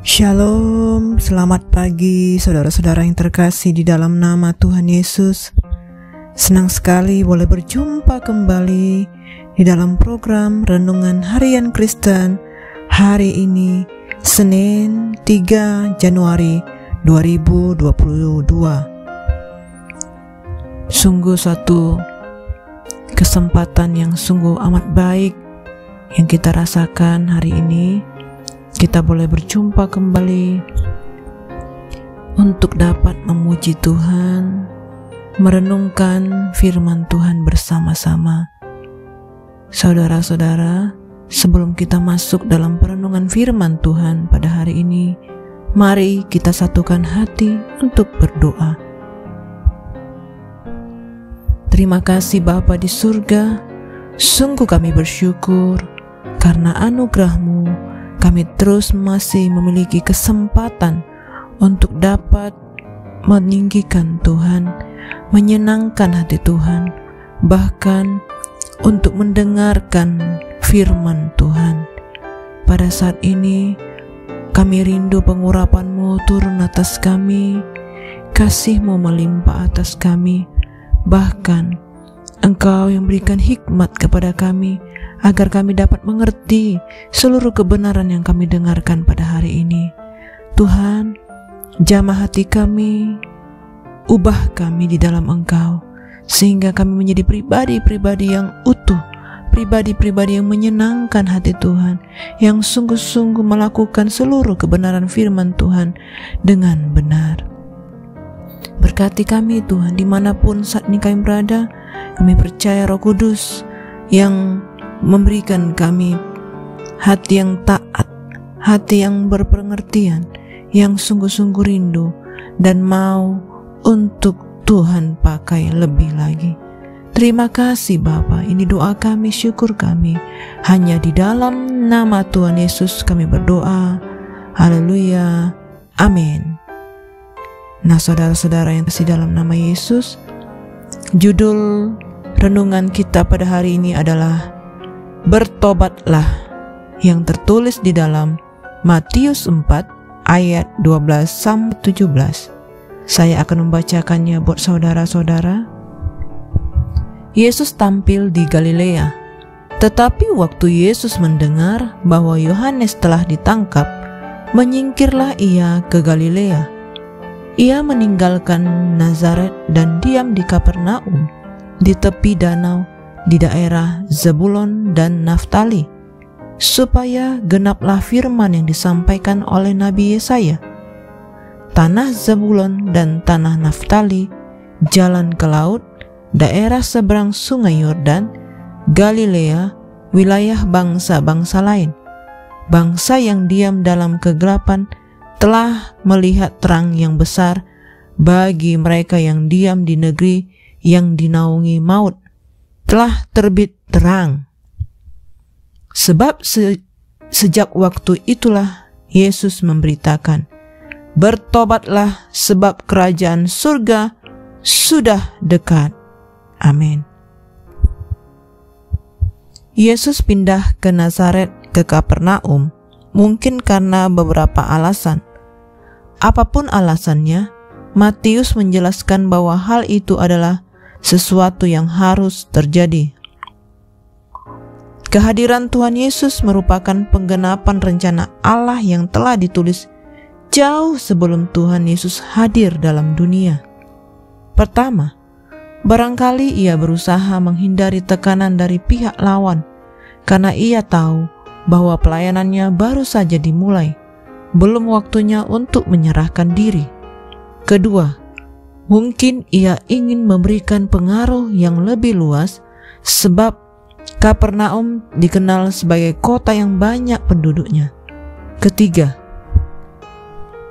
Shalom, selamat pagi saudara-saudara yang terkasih di dalam nama Tuhan Yesus. Senang sekali boleh berjumpa kembali di dalam program Renungan Harian Kristen hari ini, Senin 3 Januari 2022. Sungguh suatu kesempatan yang sungguh amat baik yang kita rasakan hari ini. Kita boleh berjumpa kembali untuk dapat memuji Tuhan, merenungkan firman Tuhan bersama-sama. Saudara-saudara, sebelum kita masuk dalam perenungan firman Tuhan pada hari ini, mari kita satukan hati untuk berdoa. Terima kasih Bapa di surga, sungguh kami bersyukur karena anugerah-Mu kami terus masih memiliki kesempatan untuk dapat meninggikan Tuhan, menyenangkan hati Tuhan, bahkan untuk mendengarkan firman Tuhan. Pada saat ini kami rindu pengurapan-Mu turun atas kami, kasih-Mu melimpah atas kami, bahkan Engkau yang berikan hikmat kepada kami agar kami dapat mengerti seluruh kebenaran yang kami dengarkan pada hari ini. Tuhan, jamah hati kami, ubah kami di dalam Engkau, sehingga kami menjadi pribadi-pribadi yang utuh, pribadi-pribadi yang menyenangkan hati Tuhan, yang sungguh-sungguh melakukan seluruh kebenaran firman Tuhan dengan benar. Berkati kami Tuhan, dimanapun saat ini kami berada. Kami percaya Roh Kudus yang memberikan kami hati yang taat, hati yang berpengertian, yang sungguh-sungguh rindu dan mau untuk Tuhan pakai lebih lagi. Terima kasih Bapa, ini doa kami, syukur kami. Hanya di dalam nama Tuhan Yesus kami berdoa. Haleluya, amin. Nah saudara-saudara yang kasih dalam nama Yesus, judul renungan kita pada hari ini adalah Bertobatlah, yang tertulis di dalam Matius 4 ayat 12-17. Saya akan membacakannya buat saudara-saudara. Yesus tampil di Galilea, tetapi waktu Yesus mendengar bahwa Yohanes telah ditangkap, menyingkirlah ia ke Galilea. Ia meninggalkan Nazaret dan diam di Kapernaum, di tepi danau, di daerah Zebulon dan Naftali, supaya genaplah firman yang disampaikan oleh Nabi Yesaya. Tanah Zebulon dan tanah Naftali, jalan ke laut, daerah seberang sungai Yordan, Galilea, wilayah bangsa-bangsa lain. Bangsa yang diam dalam kegelapan telah melihat terang yang besar. Bagi mereka yang diam di negeri yang dinaungi maut, telah terbit terang. Sebab sejak waktu itulah Yesus memberitakan, bertobatlah sebab kerajaan surga sudah dekat. Amin. Yesus pindah ke Nazaret ke Kapernaum mungkin karena beberapa alasan. Apapun alasannya, Matius menjelaskan bahwa hal itu adalah sesuatu yang harus terjadi. Kehadiran Tuhan Yesus merupakan penggenapan rencana Allah yang telah ditulis jauh sebelum Tuhan Yesus hadir dalam dunia. Pertama, barangkali ia berusaha menghindari tekanan dari pihak lawan karena ia tahu bahwa pelayanannya baru saja dimulai, belum waktunya untuk menyerahkan diri. Kedua, mungkin ia ingin memberikan pengaruh yang lebih luas sebab Kapernaum dikenal sebagai kota yang banyak penduduknya. Ketiga,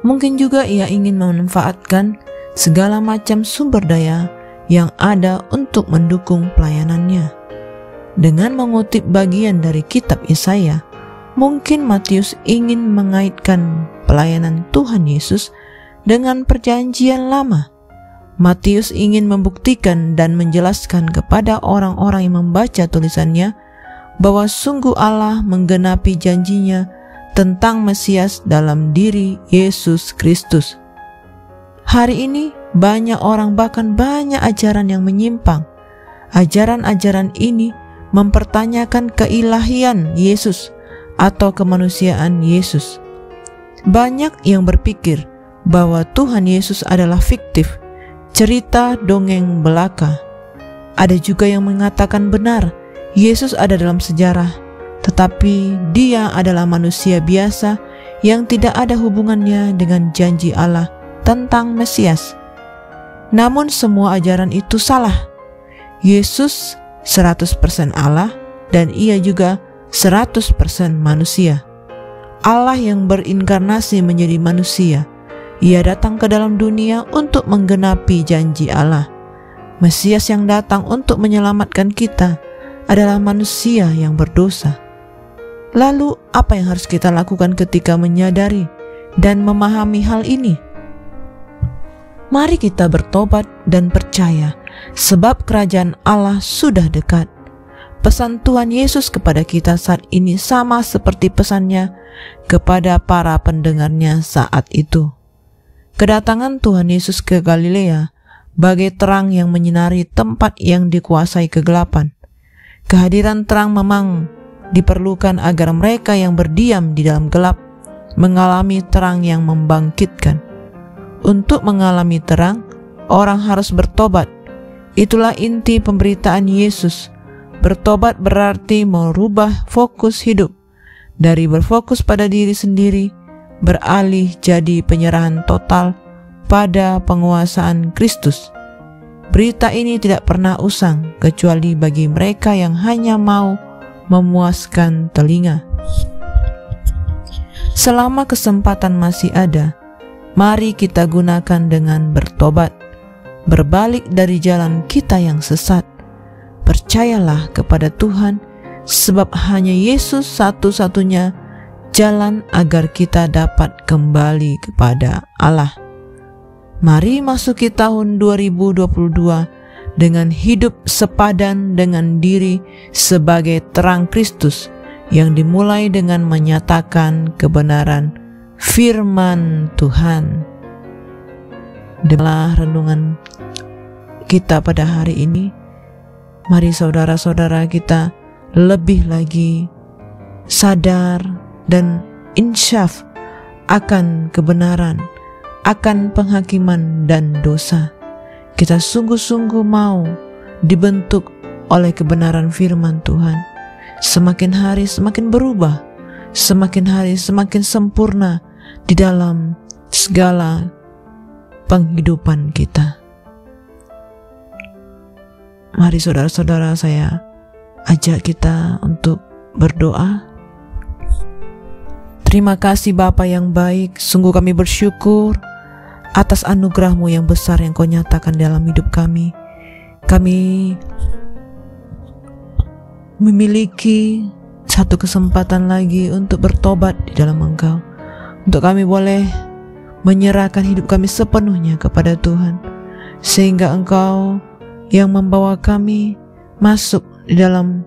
mungkin juga ia ingin memanfaatkan segala macam sumber daya yang ada untuk mendukung pelayanannya. Dengan mengutip bagian dari kitab Yesaya, mungkin Matius ingin mengaitkan pelayanan Tuhan Yesus dengan perjanjian lama. Matius ingin membuktikan dan menjelaskan kepada orang-orang yang membaca tulisannya bahwa sungguh Allah menggenapi janjinya tentang Mesias dalam diri Yesus Kristus. Hari ini banyak orang, bahkan banyak ajaran yang menyimpang. Ajaran-ajaran ini mempertanyakan keilahian Yesus atau kemanusiaan Yesus. Banyak yang berpikir bahwa Tuhan Yesus adalah fiktif, cerita dongeng belaka. Ada juga yang mengatakan benar, Yesus ada dalam sejarah, tetapi Dia adalah manusia biasa yang tidak ada hubungannya dengan janji Allah tentang Mesias. Namun semua ajaran itu salah. Yesus 100% Allah dan Ia juga 100% manusia. Allah yang berinkarnasi menjadi manusia. Ia datang ke dalam dunia untuk menggenapi janji Allah. Mesias yang datang untuk menyelamatkan kita adalah manusia yang berdosa. Lalu apa yang harus kita lakukan ketika menyadari dan memahami hal ini? Mari kita bertobat dan percaya, sebab kerajaan Allah sudah dekat. Pesan Tuhan Yesus kepada kita saat ini sama seperti pesannya kepada para pendengarnya saat itu. Kedatangan Tuhan Yesus ke Galilea bagai terang yang menyinari tempat yang dikuasai kegelapan. Kehadiran terang memang diperlukan agar mereka yang berdiam di dalam gelap mengalami terang yang membangkitkan. Untuk mengalami terang, orang harus bertobat. Itulah inti pemberitaan Yesus. Bertobat berarti merubah fokus hidup dari berfokus pada diri sendiri, beralih jadi penyerahan total pada penguasaan Kristus. Berita ini tidak pernah usang kecuali bagi mereka yang hanya mau memuaskan telinga. Selama kesempatan masih ada, mari kita gunakan dengan bertobat, berbalik dari jalan kita yang sesat. Percayalah kepada Tuhan, sebab hanya Yesus satu-satunya jalan agar kita dapat kembali kepada Allah. Mari masuki tahun 2022 dengan hidup sepadan dengan diri sebagai terang Kristus yang dimulai dengan menyatakan kebenaran firman Tuhan. Demikianlah renungan kita pada hari ini. Mari saudara-saudara kita lebih lagi sadar dan insyaf akan kebenaran, akan penghakiman dan dosa. Kita sungguh-sungguh mau dibentuk oleh kebenaran firman Tuhan. Semakin hari semakin berubah, semakin hari semakin sempurna di dalam segala penghidupan kita. Mari saudara-saudara, saya ajak kita untuk berdoa. Terima kasih Bapa yang baik, sungguh kami bersyukur atas anugerah-Mu yang besar yang Kau nyatakan dalam hidup kami. Kami memiliki satu kesempatan lagi untuk bertobat di dalam Engkau. Untuk kami boleh menyerahkan hidup kami sepenuhnya kepada Tuhan, sehingga Engkau yang membawa kami masuk di dalam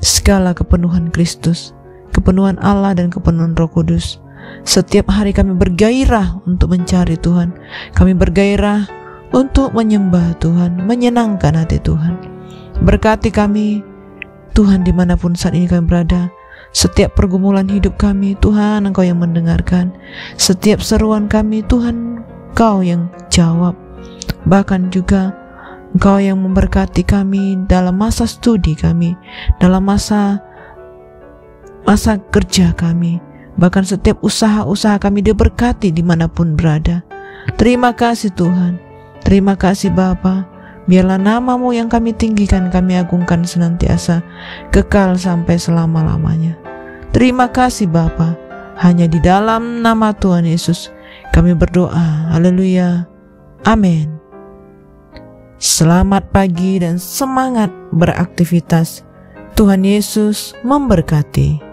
segala kepenuhan Kristus, kepenuhan Allah dan kepenuhan Roh Kudus. Setiap hari kami bergairah untuk mencari Tuhan. Kami bergairah untuk menyembah Tuhan, menyenangkan hati Tuhan. Berkati kami Tuhan dimanapun saat ini kami berada. Setiap pergumulan hidup kami, Tuhan Engkau yang mendengarkan. Setiap seruan kami, Tuhan Engkau yang jawab. Bahkan juga Engkau yang memberkati kami dalam masa studi kami, dalam masa kerja kami. Bahkan setiap usaha-usaha kami diberkati dimanapun berada. Terima kasih Tuhan. Terima kasih Bapa. Biarlah nama-Mu yang kami tinggikan, kami agungkan senantiasa, kekal sampai selama-lamanya. Terima kasih Bapa. Hanya di dalam nama Tuhan Yesus kami berdoa. Haleluya. Amin. Selamat pagi dan semangat beraktivitas. Tuhan Yesus memberkati.